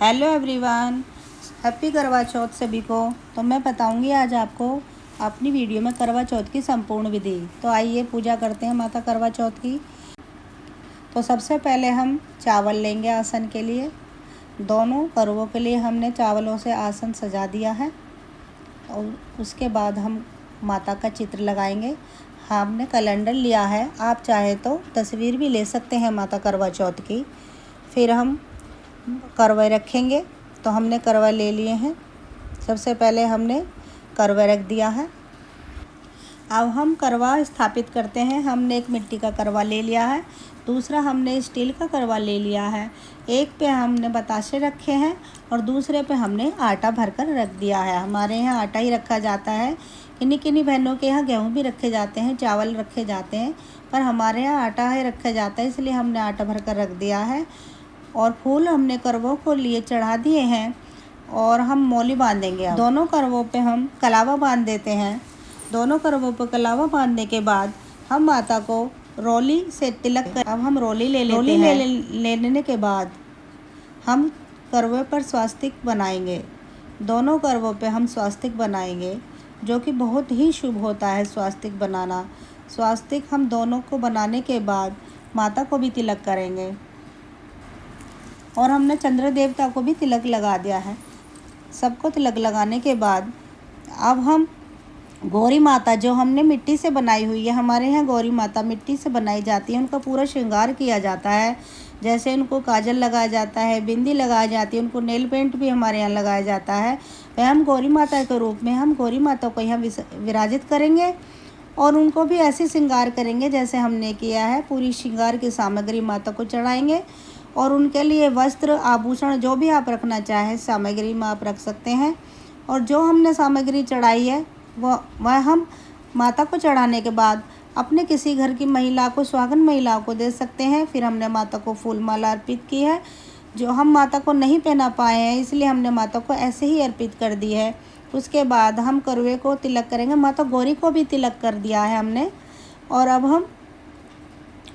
Hello everyone, happy करवा चौथ सभी को। तो मैं बताऊंगी आज आपको अपनी वीडियो में करवा चौथ की संपूर्ण विधि। तो आइए पूजा करते हैं माता करवा चौथ की। तो सबसे पहले हम चावल लेंगे आसन के लिए। दोनों करवों के लिए हमने चावलों से आसन सजा दिया है और उसके बाद हम माता का चित्र लगाएंगे। हमने कैलेंडर लिया है, आप चाहे तो तस्वीर भी ले सकते हैं माता करवा चौथ की। फिर हम करवा रखेंगे। तो हमने करवा ले लिए हैं। सबसे पहले हमने करवा रख दिया है। अब हम करवा स्थापित करते हैं। हमने एक मिट्टी का करवा ले लिया है, दूसरा हमने स्टील का करवा ले लिया है। एक पे हमने बताशे रखे हैं और दूसरे पे हमने आटा भरकर रख दिया है। हमारे यहाँ आटा ही रखा जाता है, किन्हीं किन्हीं बहनों के यहाँ गेहूँ भी रखे जाते हैं, चावल रखे जाते हैं, पर हमारे यहाँ आटा ही रखा जाता है, इसलिए हमने आटा भरकर रख दिया है। और फूल हमने करवों को लिए चढ़ा दिए हैं और हम मौली बांधेंगे। अब दोनों करवों पे हम कलावा बांध देते हैं। दोनों करवों पर कलावा बांधने के बाद हम माता को रोली से तिलक कर अब हम रोली ले लेते हैं। लेने के बाद हम करवे पर स्वास्तिक बनाएंगे। दोनों करवों पे हम स्वास्तिक बनाएंगे, जो कि बहुत ही शुभ होता है स्वास्तिक बनाना। स्वास्तिक हम दोनों को बनाने के बाद माता को भी तिलक करेंगे और हमने चंद्र देवता को भी तिलक लगा दिया है। सबको तिलक लगाने के बाद अब हम गौरी माता जो हमने मिट्टी से बनाई हुई है, हमारे यहाँ गौरी माता मिट्टी से बनाई जाती है, उनका पूरा श्रृंगार किया जाता है। जैसे उनको काजल लगाया जाता है, बिंदी लगाई जाती है, उनको नेल पेंट भी हमारे यहाँ लगाया जाता है। वह हम गौरी माता के रूप में हम गौरी माता को यहाँ विराजित करेंगे और उनको भी ऐसे श्रृंगार करेंगे जैसे हमने किया है। पूरी श्रृंगार की सामग्री माता को चढ़ाएंगे और उनके लिए वस्त्र आभूषण जो भी आप रखना चाहें सामग्री में आप रख सकते हैं। और जो हमने सामग्री चढ़ाई है वह हम माता को चढ़ाने के बाद अपने किसी घर की महिला को, सुहागन महिलाओं को दे सकते हैं। फिर हमने माता को फूल माला अर्पित की है, जो हम माता को नहीं पहना पाए हैं, इसलिए हमने माता को ऐसे ही अर्पित कर दी है। उसके बाद हम करवे को तिलक करेंगे। माता गौरी को भी तिलक कर दिया है हमने। और अब हम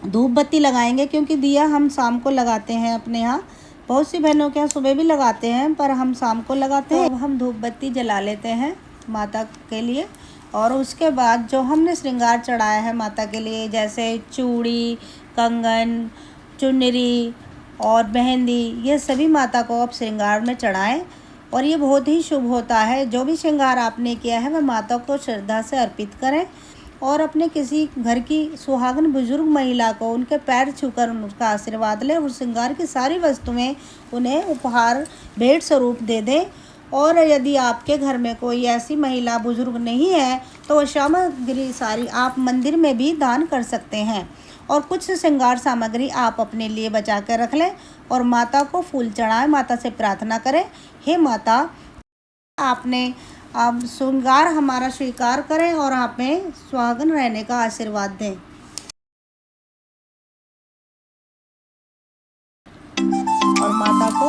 धूप बत्ती लगाएंगे, क्योंकि दिया हम शाम को लगाते हैं अपने यहाँ। बहुत सी बहनों के यहाँ सुबह भी लगाते हैं, पर हम शाम को लगाते हैं। अब हम धूप बत्ती जला लेते हैं माता के लिए। और उसके बाद जो हमने श्रृंगार चढ़ाया है माता के लिए, जैसे चूड़ी, कंगन, चुनरी और मेहंदी, ये सभी माता को आप श्रृंगार में चढ़ाएं। और ये बहुत ही शुभ होता है। जो भी श्रृंगार आपने किया है वह माता को श्रद्धा से अर्पित करें और अपने किसी घर की सुहागन बुजुर्ग महिला को उनके पैर छूकर उनका आशीर्वाद लें और श्रृंगार की सारी वस्तुएं उन्हें उपहार भेंट स्वरूप दे दें। और यदि आपके घर में कोई ऐसी महिला बुजुर्ग नहीं है तो वह सामग्री सारी आप मंदिर में भी दान कर सकते हैं। और कुछ श्रृंगार सामग्री आप अपने लिए बचा कर रख लें और माता को फूल चढ़ाएं, माता से प्रार्थना करें, हे माता आपने अब श्रृंगार हमारा स्वीकार करें और हमें सुहागन रहने का आशीर्वाद दें। और माता को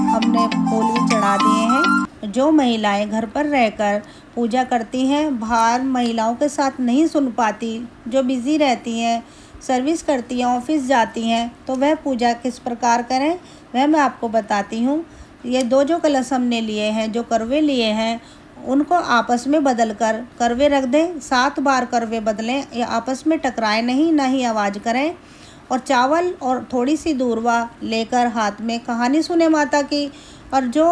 हमने फूल भी चढ़ा दिए हैं। जो महिलाएं घर पर रहकर पूजा करती हैं, बाहर महिलाओं के साथ नहीं सुन पाती, जो बिज़ी रहती हैं, सर्विस करती हैं, ऑफिस जाती हैं, तो वह पूजा किस प्रकार करें वह मैं आपको बताती हूँ। ये जो कलश हमने लिए हैं, जो करवे लिए हैं, उनको आपस में बदल कर करवे रख दें। 7 बार करवे बदलें, या आपस में टकराए नहीं, ना ही आवाज़ करें। और चावल और थोड़ी सी दूर्वा लेकर हाथ में कहानी सुने माता की। और जो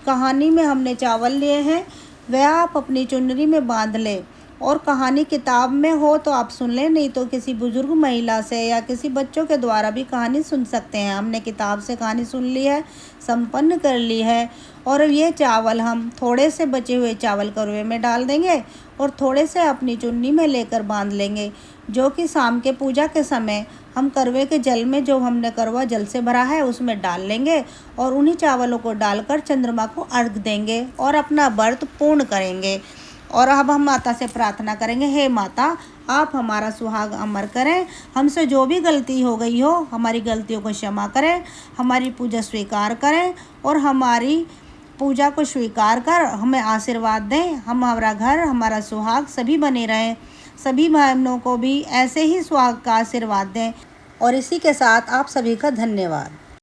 कहानी में हमने चावल लिए हैं वह आप अपनी चुनरी में बांध लें। और कहानी किताब में हो तो आप सुन लें, नहीं तो किसी बुजुर्ग महिला से या किसी बच्चों के द्वारा भी कहानी सुन सकते हैं। हमने किताब से कहानी सुन ली है, संपन्न कर ली है। और ये चावल हम थोड़े से बचे हुए चावल करवे में डाल देंगे और थोड़े से अपनी चुन्नी में लेकर बांध लेंगे, जो कि शाम के पूजा के समय हम करवे के जल में, जो हमने करवा जल से भरा है, उसमें डाल लेंगे और उन्हीं चावलों को डालकर चंद्रमा को अर्घ देंगे और अपना व्रत पूर्ण करेंगे। और अब हम माता से प्रार्थना करेंगे, हे माता आप हमारा सुहाग अमर करें, हमसे जो भी गलती हो गई हो हमारी गलतियों को क्षमा करें, हमारी पूजा स्वीकार करें और हमारी पूजा को स्वीकार कर हमें आशीर्वाद दें। हमारा घर, हमारा सुहाग सभी बने रहें। सभी बहनों को भी ऐसे ही सुहाग का आशीर्वाद दें। और इसी के साथ आप सभी का धन्यवाद।